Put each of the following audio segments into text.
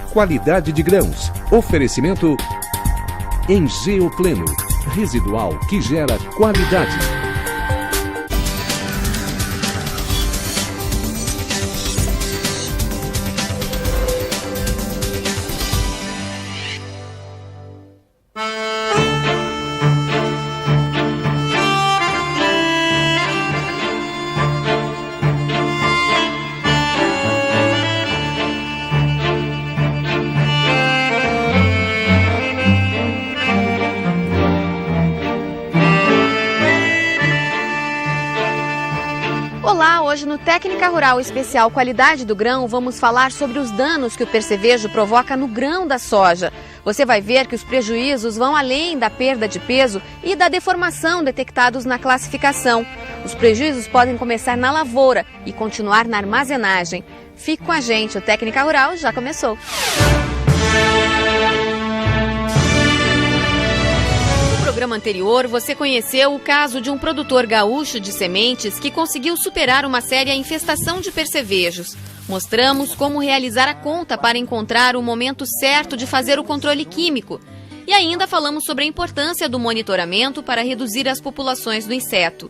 qualidade de grãos. Oferecimento Engeo Pleno, residual que gera qualidade. Olá, hoje no Técnica Rural Especial Qualidade do Grão vamos falar sobre os danos que o percevejo provoca no grão da soja. Você vai ver que os prejuízos vão além da perda de peso e da deformação detectados na classificação. Os prejuízos podem começar na lavoura e continuar na armazenagem. Fique com a gente, o Técnica Rural já começou. No programa anterior, você conheceu o caso de um produtor gaúcho de sementes que conseguiu superar uma séria infestação de percevejos. Mostramos como realizar a conta para encontrar o momento certo de fazer o controle químico. E ainda falamos sobre a importância do monitoramento para reduzir as populações do inseto.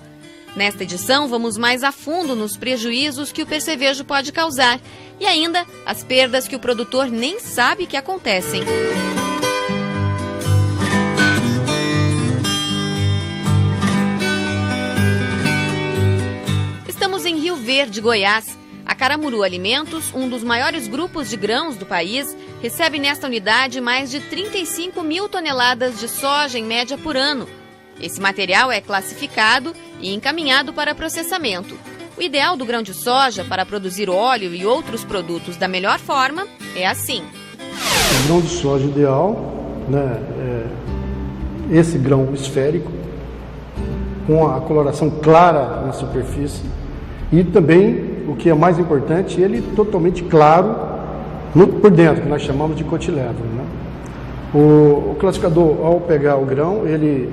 Nesta edição, vamos mais a fundo nos prejuízos que o percevejo pode causar e ainda as perdas que o produtor nem sabe que acontecem. Estamos em Rio Verde, Goiás. A Caramuru Alimentos, um dos maiores grupos de grãos do país, recebe nesta unidade mais de 35 mil toneladas de soja em média por ano. Esse material é classificado e encaminhado para processamento. O ideal do grão de soja para produzir óleo e outros produtos da melhor forma é assim. O grão de soja ideal, né, é esse grão esférico, com a coloração clara na superfície e também, o que é mais importante, ele totalmente claro por dentro, que nós chamamos de cotilédron, né? O classificador, ao pegar o grão, ele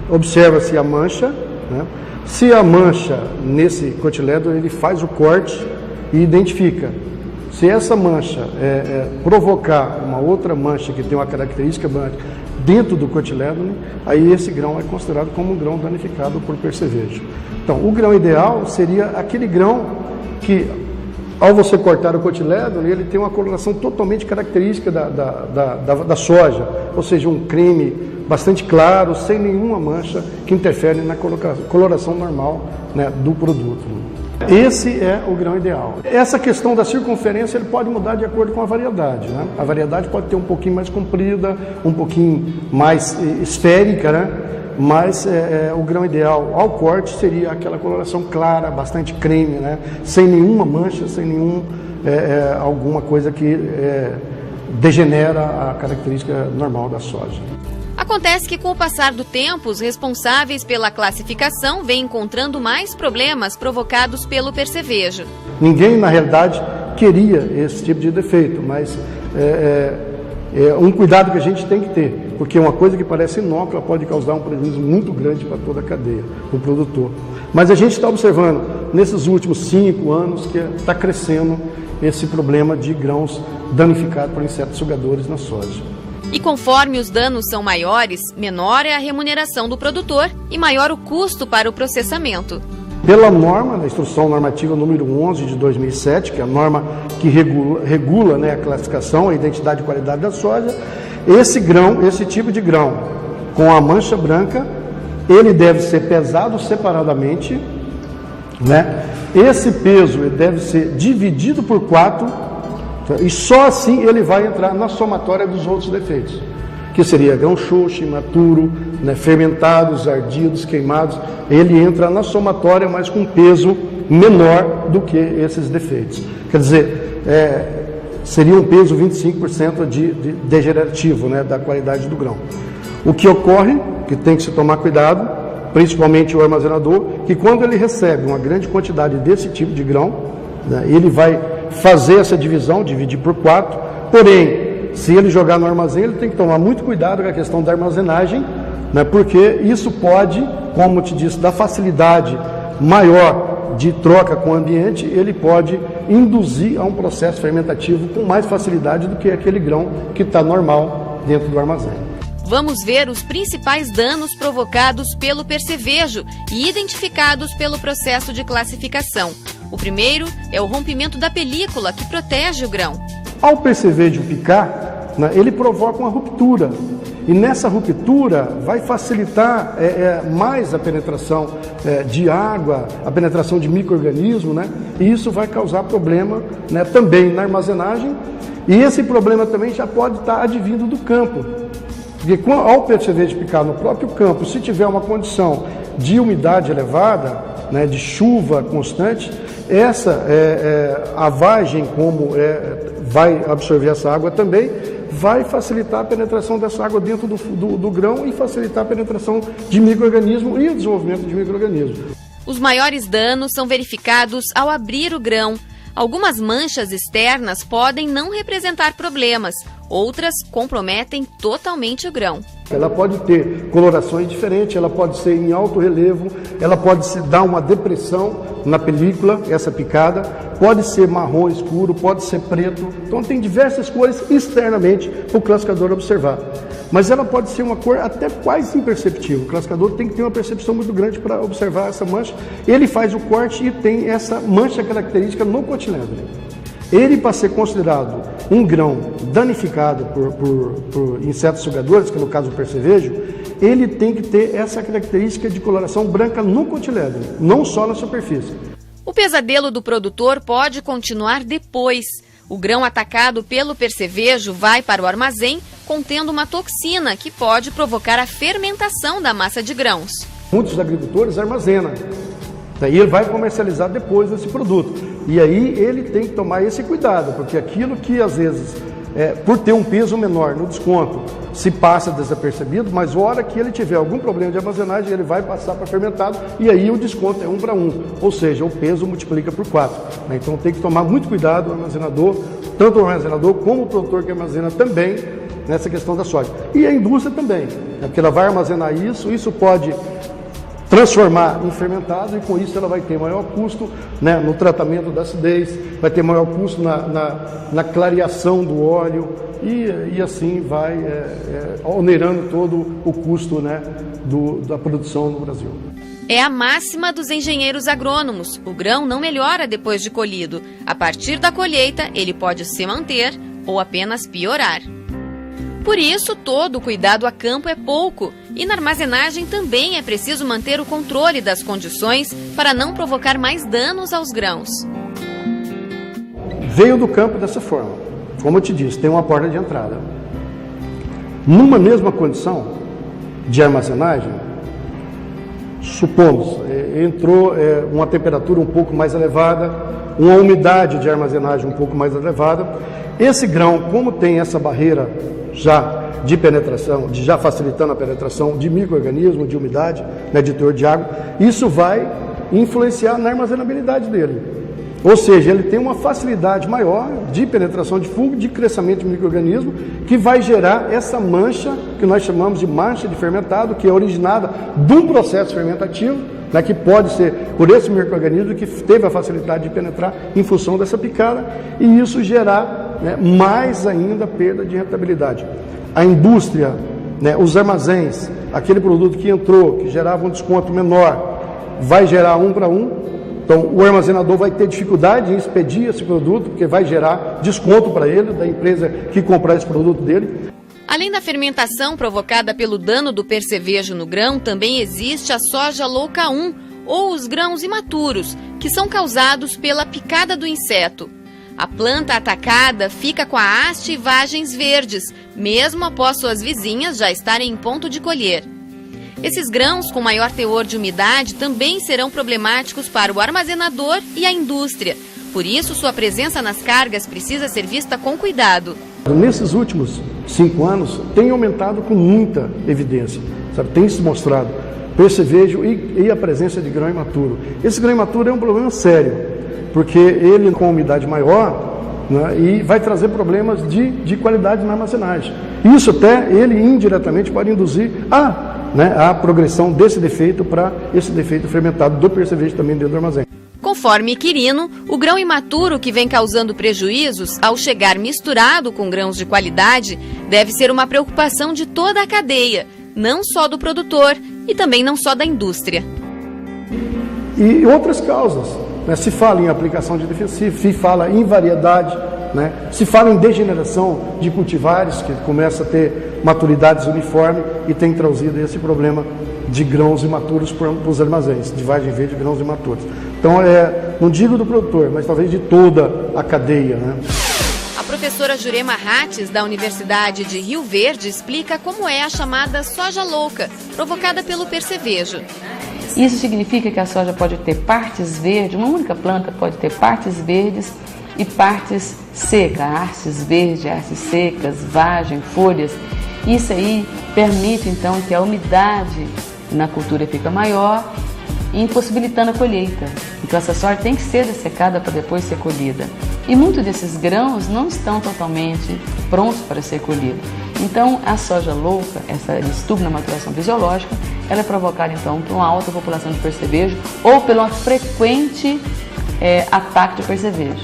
observa-se a mancha, né? Se a mancha nesse cotilédron, ele faz o corte e identifica. Se essa mancha provocar uma outra mancha que tem uma característica dentro do cotilédon, aí esse grão é considerado como um grão danificado por percevejo. Então, o grão ideal seria aquele grão que, ao você cortar o cotilédon, ele tem uma coloração totalmente característica da soja, ou seja, um creme bastante claro, sem nenhuma mancha que interfere na coloração normal, né, do produto. Esse é o grão ideal. Essa questão da circunferência ele pode mudar de acordo com a variedade, né? A variedade pode ter um pouquinho mais comprida, um pouquinho mais esférica, né? Mas o grão ideal ao corte seria aquela coloração clara, bastante creme, né? Sem nenhuma mancha, sem alguma coisa que degenera a característica normal da soja. Acontece que, com o passar do tempo, os responsáveis pela classificação vêm encontrando mais problemas provocados pelo percevejo. Ninguém, na realidade, queria esse tipo de defeito, mas é um cuidado que a gente tem que ter, porque uma coisa que parece inócua pode causar um prejuízo muito grande para toda a cadeia, para o produtor. Mas a gente está observando, nesses últimos 5 anos, que está crescendo esse problema de grãos danificados por insetos sugadores na soja. E conforme os danos são maiores, menor é a remuneração do produtor e maior o custo para o processamento. Pela norma, da Instrução Normativa número 11 de 2007, que é a norma que regula, né, a classificação, a identidade e qualidade da soja, esse tipo de grão com a mancha branca, ele deve ser pesado separadamente, né? Esse peso ele deve ser dividido por 4, e só assim ele vai entrar na somatória dos outros defeitos, que seria grão xoxo, imaturo, né, fermentados, ardidos, queimados. Ele entra na somatória, mas com peso menor do que esses defeitos. Quer dizer, seria um peso 25% de degenerativo, né, da qualidade do grão. O que ocorre, que tem que se tomar cuidado, principalmente o armazenador, que quando ele recebe uma grande quantidade desse tipo de grão, né, ele vai fazer essa divisão, dividir por 4, porém, se ele jogar no armazém, ele tem que tomar muito cuidado com a questão da armazenagem, né, porque isso pode, como eu te disse, dar facilidade maior de troca com o ambiente, ele pode induzir a um processo fermentativo com mais facilidade do que aquele grão que está normal dentro do armazém. Vamos ver os principais danos provocados pelo percevejo e identificados pelo processo de classificação. O primeiro é o rompimento da película, que protege o grão. Ao percevejo picar, né, ele provoca uma ruptura. E nessa ruptura vai facilitar mais a penetração de água, a penetração de micro-organismos, né? E isso vai causar problema, né, também na armazenagem. E esse problema também já pode estar advindo do campo. Porque ao percevejo picar no próprio campo, se tiver uma condição de umidade elevada, né, de chuva constante, a vagem, como vai absorver essa água também, vai facilitar a penetração dessa água dentro do grão e facilitar a penetração de micro-organismos e o desenvolvimento de micro-organismos. Os maiores danos são verificados ao abrir o grão. Algumas manchas externas podem não representar problemas, outras comprometem totalmente o grão. Ela pode ter colorações diferentes, ela pode ser em alto relevo, ela pode dar uma depressão na película, essa picada, pode ser marrom escuro, pode ser preto. Então tem diversas cores externamente para o classificador observar. Mas ela pode ser uma cor até quase imperceptível. O classificador tem que ter uma percepção muito grande para observar essa mancha. Ele faz o corte e tem essa mancha característica no cotilédone. Ele, para ser considerado um grão danificado por insetos sugadores, que no caso o percevejo, ele tem que ter essa característica de coloração branca no cotilédone, não só na superfície. O pesadelo do produtor pode continuar depois. O grão atacado pelo percevejo vai para o armazém contendo uma toxina que pode provocar a fermentação da massa de grãos. Muitos agricultores armazenam. Daí ele vai comercializar depois esse produto. E aí ele tem que tomar esse cuidado, porque aquilo que às vezes, por ter um peso menor no desconto, se passa desapercebido, mas a hora que ele tiver algum problema de armazenagem, ele vai passar para fermentado e aí o desconto é 1 para 1, ou seja, o peso multiplica por 4. Então tem que tomar muito cuidado o armazenador, tanto o armazenador como o produtor que armazena também, nessa questão da soja. E a indústria também, porque ela vai armazenar isso pode transformar em fermentado e com isso ela vai ter maior custo, né, no tratamento da acidez, vai ter maior custo na clareação do óleo e assim vai onerando todo o custo, né, da produção no Brasil. É a máxima dos engenheiros agrônomos. O grão não melhora depois de colhido. A partir da colheita, ele pode se manter ou apenas piorar. Por isso, todo cuidado a campo é pouco e na armazenagem também é preciso manter o controle das condições para não provocar mais danos aos grãos. Veio do campo dessa forma, como eu te disse, tem uma porta de entrada. Numa mesma condição de armazenagem, supomos, entrou uma temperatura um pouco mais elevada, uma umidade de armazenagem um pouco mais elevada, esse grão, como tem essa barreira já de penetração, já facilitando a penetração de micro-organismos, de umidade, né, de teor de água, isso vai influenciar na armazenabilidade dele. Ou seja, ele tem uma facilidade maior de penetração de fungo, de crescimento de micro-organismo, que vai gerar essa mancha, que nós chamamos de mancha de fermentado, que é originada de um processo fermentativo, né, que pode ser por esse micro-organismo que teve a facilidade de penetrar em função dessa picada, e isso gerar, né, mais ainda perda de rentabilidade. A indústria, né, os armazéns, aquele produto que entrou, que gerava um desconto menor, vai gerar 1 para 1. Então, o armazenador vai ter dificuldade em expedir esse produto, porque vai gerar desconto para ele, da empresa que comprar esse produto dele. Além da fermentação provocada pelo dano do percevejo no grão, também existe a soja louca 1, ou os grãos imaturos, que são causados pela picada do inseto. A planta atacada fica com a haste e vagens verdes, mesmo após suas vizinhas já estarem em ponto de colher. Esses grãos com maior teor de umidade também serão problemáticos para o armazenador e a indústria. Por isso, sua presença nas cargas precisa ser vista com cuidado. Nesses últimos 5 anos, tem aumentado com muita evidência, sabe? Tem se mostrado percevejo e a presença de grão imaturo. Esse grão imaturo é um problema sério, porque ele com umidade maior, né, e vai trazer problemas de qualidade na armazenagem. Isso até ele indiretamente pode induzir a progressão desse defeito para esse defeito fermentado do percevejo também dentro do armazém. Conforme Quirino, o grão imaturo que vem causando prejuízos, ao chegar misturado com grãos de qualidade, deve ser uma preocupação de toda a cadeia, não só do produtor e também não só da indústria. E outras causas, né? Se fala em aplicação de defensivo, se fala em variedade, né? Se fala em degeneração de cultivares, que começa a ter maturidades uniformes e tem trazido esse problema de grãos imaturos para os armazéns, de vagem verde de grãos imaturos. Então, não digo do produtor, mas talvez de toda a cadeia, né? A professora Jurema Rates, da Universidade de Rio Verde, explica como é a chamada soja louca, provocada pelo percevejo. Isso significa que a soja pode ter partes verdes, uma única planta pode ter partes verdes e partes secas, hastes verdes, hastes secas, vagem, folhas. Isso aí permite então que a umidade na cultura fica maior, impossibilitando a colheita. Então essa soja tem que ser dessecada para depois ser colhida. E muitos desses grãos não estão totalmente prontos para ser colhidos. Então a soja louca, essa distúrbio na maturação fisiológica, ela é provocada então por uma alta população de percevejo ou pelo frequente ataque de percevejo.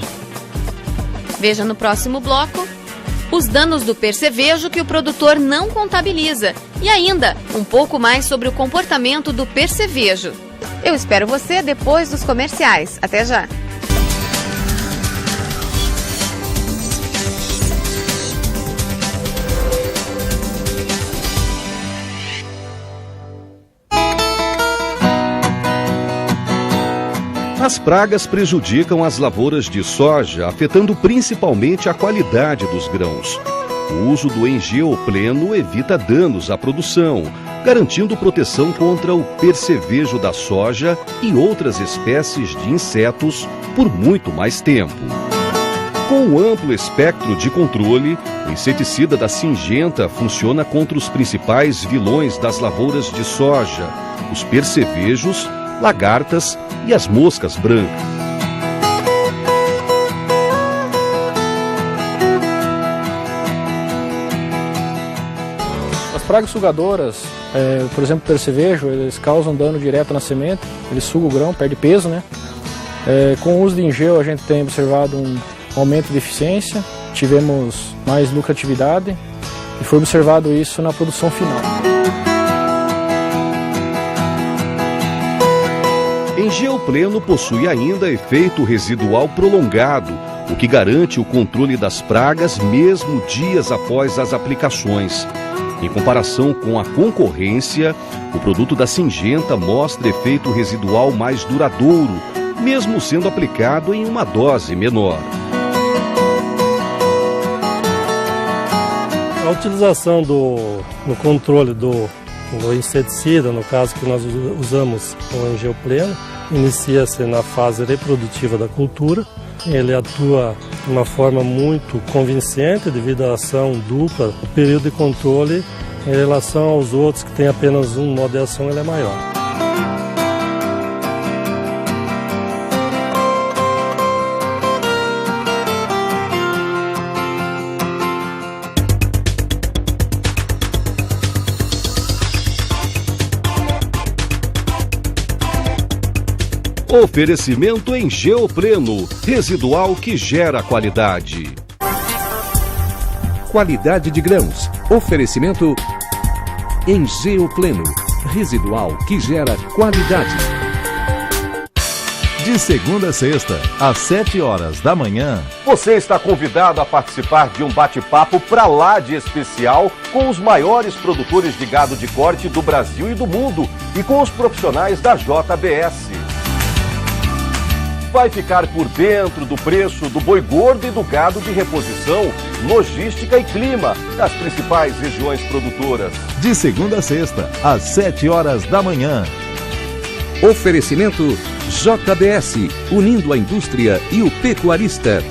Veja no próximo bloco os danos do percevejo que o produtor não contabiliza e ainda um pouco mais sobre o comportamento do percevejo. Eu espero você depois dos comerciais. Até já! As pragas prejudicam as lavouras de soja, afetando principalmente a qualidade dos grãos. O uso do Engeopleno evita danos à produção, garantindo proteção contra o percevejo da soja e outras espécies de insetos por muito mais tempo. Com um amplo espectro de controle, o inseticida da Syngenta funciona contra os principais vilões das lavouras de soja, os percevejos, lagartas e as moscas brancas. As pragas sugadoras, por exemplo, percevejo, eles causam dano direto na semente, eles sugam o grão, perde peso, né? Com o uso de Engeo a gente tem observado um aumento de eficiência, tivemos mais lucratividade e foi observado isso na produção final. Engeopleno possui ainda efeito residual prolongado, o que garante o controle das pragas mesmo dias após as aplicações. Em comparação com a concorrência, o produto da Syngenta mostra efeito residual mais duradouro, mesmo sendo aplicado em uma dose menor. A utilização no controle do inseticida, no caso que nós usamos o Engeopleno, inicia-se na fase reprodutiva da cultura. Ele atua de uma forma muito convincente devido à ação dupla. O período de controle em relação aos outros que têm apenas um modo de ação, ele é maior. Oferecimento Engeopleno, residual que gera qualidade. Qualidade de grãos. Oferecimento Engeopleno, residual que gera qualidade. De segunda a sexta, às 7 horas da manhã. Você está convidado a participar de um bate-papo pra lá de especial com os maiores produtores de gado de corte do Brasil e do mundo e com os profissionais da JBS. Vai ficar por dentro do preço do boi gordo e do gado de reposição, logística e clima das principais regiões produtoras. De segunda a sexta, às 7 horas da manhã. Oferecimento JBS, unindo a indústria e o pecuarista.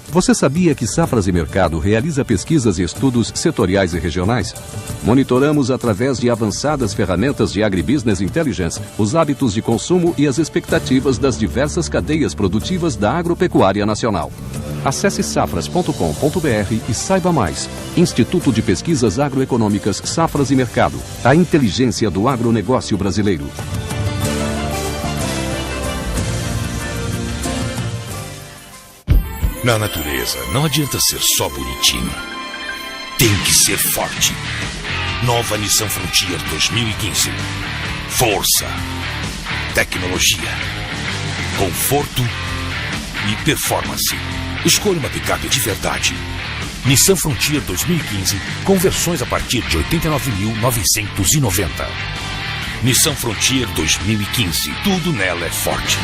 Você sabia que Safras e Mercado realiza pesquisas e estudos setoriais e regionais? Monitoramos através de avançadas ferramentas de Agribusiness Intelligence os hábitos de consumo e as expectativas das diversas cadeias produtivas da agropecuária nacional. Acesse safras.com.br e saiba mais. Instituto de Pesquisas Agroeconômicas Safras e Mercado. A inteligência do agronegócio brasileiro. Na natureza, não adianta ser só bonitinho. Tem que ser forte. Nova Nissan Frontier 2015. Força, tecnologia, conforto e performance. Escolha uma picape de verdade. Nissan Frontier 2015, com versões a partir de R$ 89.990. Nissan Frontier 2015, tudo nela é forte.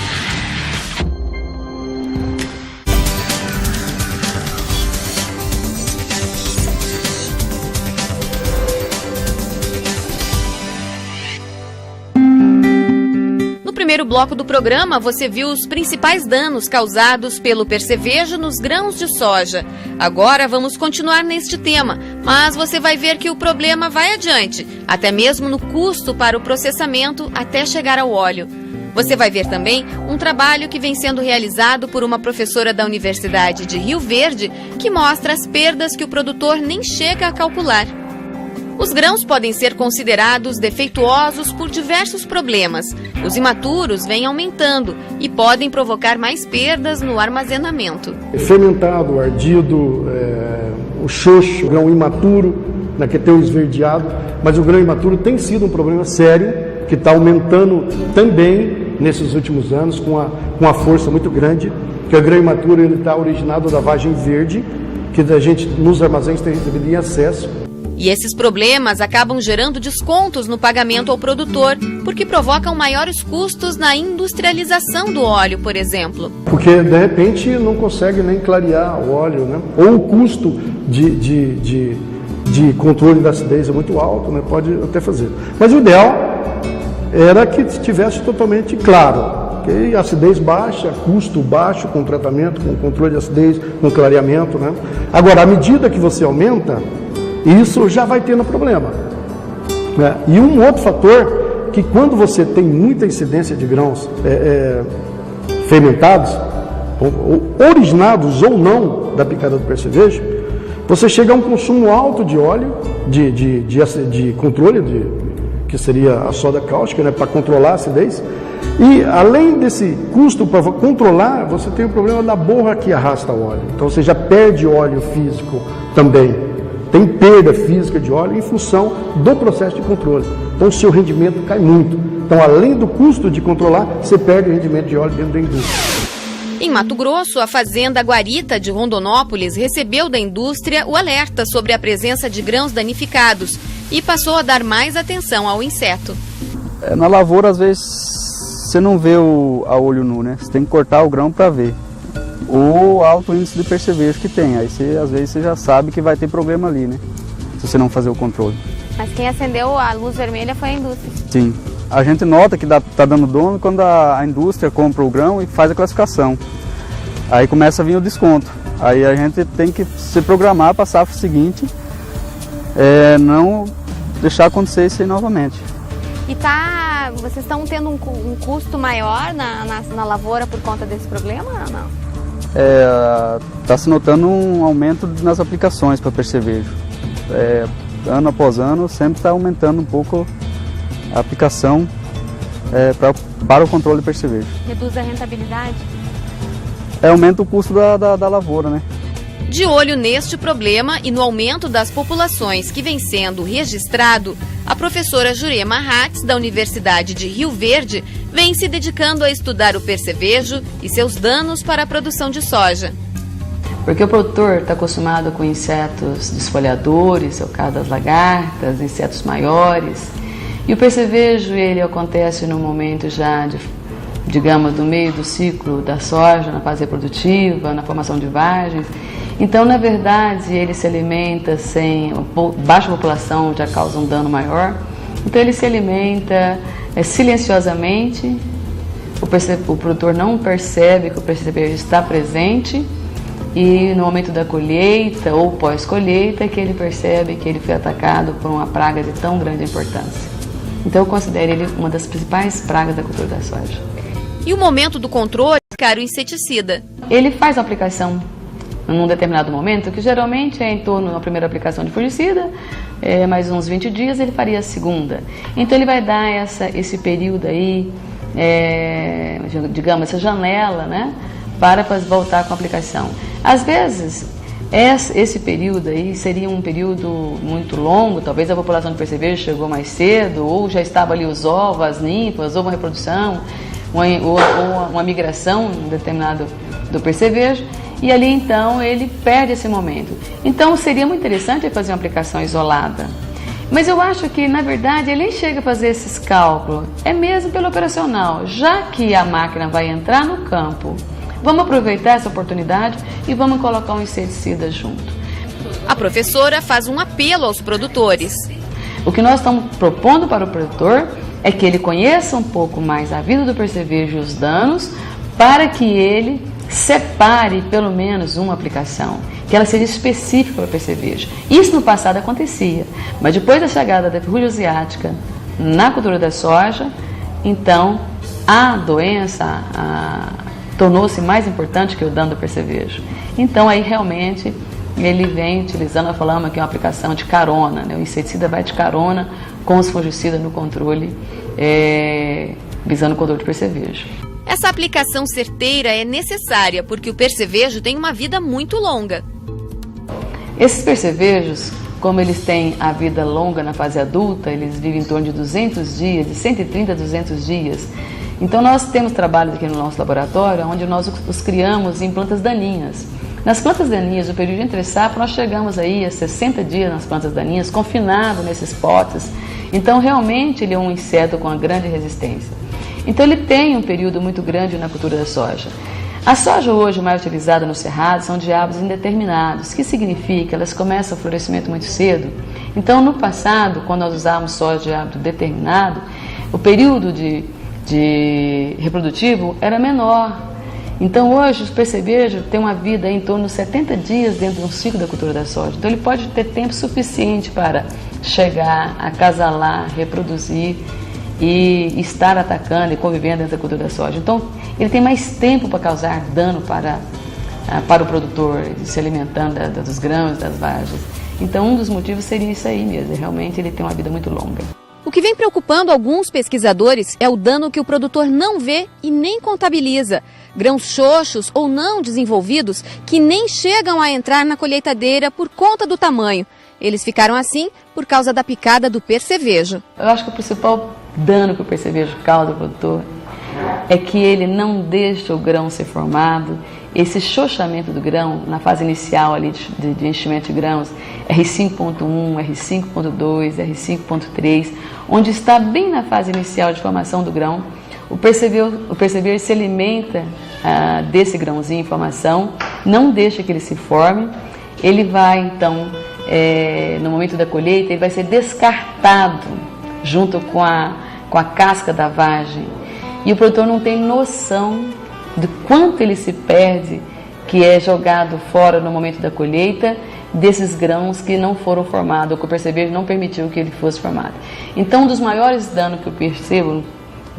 No primeiro bloco do programa, você viu os principais danos causados pelo percevejo nos grãos de soja. Agora vamos continuar neste tema, mas você vai ver que o problema vai adiante, até mesmo no custo para o processamento até chegar ao óleo. Você vai ver também um trabalho que vem sendo realizado por uma professora da Universidade de Rio Verde, que mostra as perdas que o produtor nem chega a calcular. Os grãos podem ser considerados defeituosos por diversos problemas. Os imaturos vêm aumentando e podem provocar mais perdas no armazenamento. Fermentado, ardido, o xoxo, o grão imaturo, que tem o esverdeado, mas o grão imaturo tem sido um problema sério, que está aumentando também nesses últimos anos, com uma força muito grande, que o grão imaturo está originado da vagem verde, que a gente nos armazéns tem recebido em excesso. E esses problemas acabam gerando descontos no pagamento ao produtor, porque provocam maiores custos na industrialização do óleo, por exemplo. Porque, de repente, não consegue nem clarear o óleo, né? Ou o custo de controle da acidez é muito alto, né? Pode até fazer. Mas o ideal era que estivesse totalmente claro. Okay? Acidez baixa, custo baixo com tratamento, com controle de acidez, com clareamento, né? Agora, à medida que você aumenta, isso já vai tendo problema, né? E um outro fator, que quando você tem muita incidência de grãos fermentados, originados ou não da picada do percevejo, você chega a um consumo alto de óleo, de controle, que seria a soda cáustica, né, para controlar a acidez. E além desse custo para controlar, você tem o problema da borra que arrasta o óleo. Então você já perde óleo físico também. Tem perda física de óleo em função do processo de controle. Então o seu rendimento cai muito. Então, além do custo de controlar, você perde o rendimento de óleo dentro da indústria. Em Mato Grosso, a fazenda Guarita de Rondonópolis recebeu da indústria o alerta sobre a presença de grãos danificados e passou a dar mais atenção ao inseto. Na lavoura, às vezes, você não vê a olho nu, né? Você tem que cortar o grão para ver. O alto índice de percevejo que tem. Aí às vezes você já sabe que vai ter problema ali, né? Se você não fazer o controle. Mas quem acendeu a luz vermelha foi a indústria? Sim. A gente nota que tá dando dano quando a indústria compra o grão e faz a classificação. Aí começa a vir o desconto. Aí a gente tem que se programar para a safra seguinte, não deixar acontecer isso aí novamente. E vocês estão tendo um custo maior na lavoura por conta desse problema ou não? Está se notando um aumento nas aplicações para percevejo. Ano após ano sempre está aumentando um pouco a aplicação para o controle de percevejo. Reduz a rentabilidade? Aumenta o custo da lavoura, né? De olho neste problema e no aumento das populações que vem sendo registrado, a professora Jurema Hatz, da Universidade de Rio Verde, vem se dedicando a estudar o percevejo e seus danos para a produção de soja. Porque o produtor está acostumado com insetos desfolhadores, é o caso das lagartas, insetos maiores. E o percevejo, ele acontece no momento já, digamos, do meio do ciclo da soja, na fase reprodutiva, na formação de vagens. Então, na verdade, ele se alimenta sem... Baixa população já causa um dano maior. Então, ele se alimenta silenciosamente. O produtor não percebe que o percevejo está presente. E no momento da colheita ou pós-colheita que ele percebe que ele foi atacado por uma praga de tão grande importância. Então, eu considero ele uma das principais pragas da cultura da soja. E o momento do controle é o inseticida. Ele faz a aplicação num determinado momento, que geralmente é em torno da primeira aplicação de fungicida, mais uns 20 dias ele faria a segunda. Então ele vai dar esse período aí, digamos, essa janela, né, para voltar com a aplicação. Às vezes, esse período aí seria um período muito longo, talvez a população de percevejo chegou mais cedo, ou já estava ali os ovos, as ninfas, ou uma reprodução, ou uma migração determinado do percevejo, e ali então ele perde esse momento. Então seria muito interessante fazer uma aplicação isolada. Mas eu acho que, na verdade, ele nem chega a fazer esses cálculos, é mesmo pelo operacional, já que a máquina vai entrar no campo. Vamos aproveitar essa oportunidade e vamos colocar um inseticida junto. A professora faz um apelo aos produtores. O que nós estamos propondo para o produtor é que ele conheça um pouco mais a vida do percevejo e os danos, para que ele separe pelo menos uma aplicação, que ela seja específica para o percevejo. Isso no passado acontecia, mas depois da chegada da ferrugem asiática na cultura da soja, então a doença tornou-se mais importante que o dano do percevejo. Então aí realmente ele vem utilizando, nós falamos aqui, uma aplicação de carona, né? O inseticida vai de carona com os fungicidas no controle, visando o controle do percevejo. Essa aplicação certeira é necessária porque o percevejo tem uma vida muito longa. Esses percevejos, como eles têm a vida longa na fase adulta, eles vivem em torno de 200 dias, de 130 a 200 dias. Então nós temos trabalhos aqui no nosso laboratório onde nós os criamos em plantas daninhas. Nas plantas daninhas, o período de entre safra, nós chegamos aí a 60 dias nas plantas daninhas, confinado nesses potes. Então realmente ele é um inseto com uma grande resistência. Então ele tem um período muito grande na cultura da soja. A soja hoje mais utilizada no cerrado são diabos indeterminados, que significa que elas começam o florescimento muito cedo. Então no passado, quando nós usávamos soja de diabo determinado, o período de reprodutivo era menor. Então hoje os percevejos têm uma vida em torno de 70 dias dentro de um ciclo da cultura da soja. Então ele pode ter tempo suficiente para chegar, acasalar, reproduzir e estar atacando e convivendo dentro da cultura da soja. Então ele tem mais tempo para causar dano para o produtor, se alimentando dos grãos, das vagens. Então um dos motivos seria isso aí mesmo, realmente ele tem uma vida muito longa. O que vem preocupando alguns pesquisadores é o dano que o produtor não vê e nem contabiliza. Grãos xoxos ou não desenvolvidos que nem chegam a entrar na colheitadeira por conta do tamanho. Eles ficaram assim por causa da picada do percevejo. Eu acho que o principal dano que o percevejo causa ao produtor é que ele não deixa o grão ser formado. Esse xoxamento do grão, na fase inicial ali de enchimento de grãos, R5.1, R5.2, R5.3, onde está bem na fase inicial de formação do grão, o percevejo se alimenta desse grãozinho em formação, não deixa que ele se forme, ele vai então, no momento da colheita, ele vai ser descartado junto com a casca da vagem, e o produtor não tem noção de quanto ele se perde, que é jogado fora no momento da colheita, desses grãos que não foram formados, ou que o percevejo não permitiu que ele fosse formado. Então, um dos maiores danos que eu percebo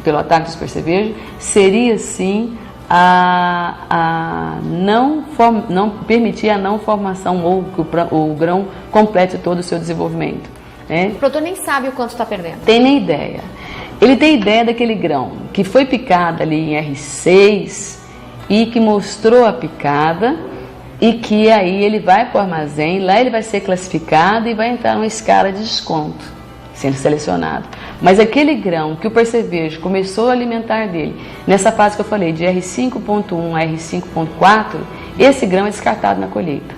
pelo ataque dos percevejos seria, sim, não permitir a não formação, ou que o grão complete todo o seu desenvolvimento. O produtor nem sabe o quanto está perdendo. Tem nem ideia. Ele tem ideia daquele grão que foi picado ali em R6 e que mostrou a picada e que aí ele vai para o armazém, lá ele vai ser classificado e vai entrar numa escala de desconto, sendo selecionado. Mas aquele grão que o percevejo começou a alimentar dele, nessa fase que eu falei, de R5.1 a R5.4, esse grão é descartado na colheita.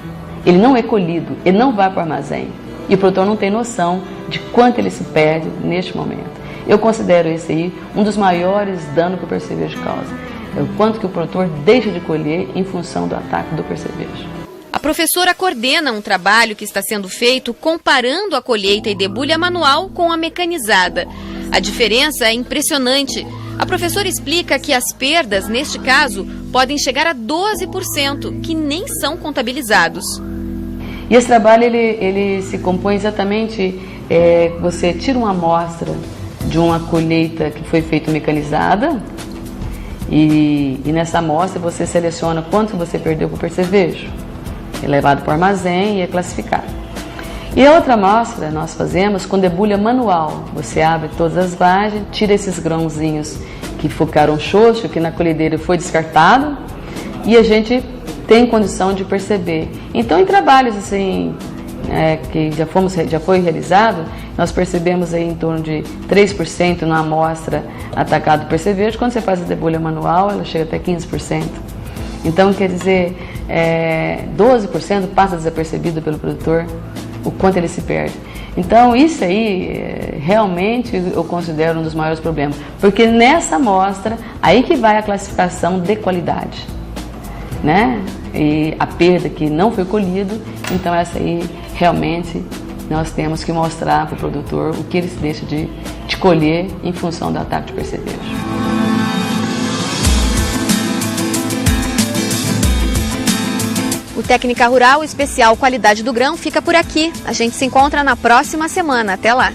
Ele não é colhido, ele não vai para o armazém. E o produtor não tem noção de quanto ele se perde neste momento. Eu considero esse aí um dos maiores danos que o percevejo causa. É o quanto que o produtor deixa de colher em função do ataque do percevejo. A professora coordena um trabalho que está sendo feito comparando a colheita e debulha manual com a mecanizada. A diferença é impressionante. A professora explica que as perdas, neste caso, podem chegar a 12%, que nem são contabilizados. E esse trabalho ele se compõe exatamente, você tira uma amostra de uma colheita que foi feita mecanizada e nessa amostra você seleciona quanto você perdeu com o percevejo. É levado para o armazém e é classificado. E a outra amostra nós fazemos com debulha manual. Você abre todas as vagens, tira esses grãozinhos que ficaram xoxos, que na colhedeira foi descartado, e a gente tem condição de perceber. Então, em trabalhos assim, que já foi realizado, nós percebemos aí em torno de 3% na amostra atacada do percevejo. Quando você faz a debulha manual, ela chega até 15%. Então, quer dizer, 12% passa desapercebido pelo produtor, o quanto ele se perde. Então, isso aí, realmente, eu considero um dos maiores problemas. Porque nessa amostra, aí que vai a classificação de qualidade, né? E a perda que não foi colhido, então essa aí, realmente, nós temos que mostrar para o produtor o que ele se deixa de colher em função do ataque de percevejo. O Técnica Rural Especial Qualidade do Grão fica por aqui. A gente se encontra na próxima semana. Até lá!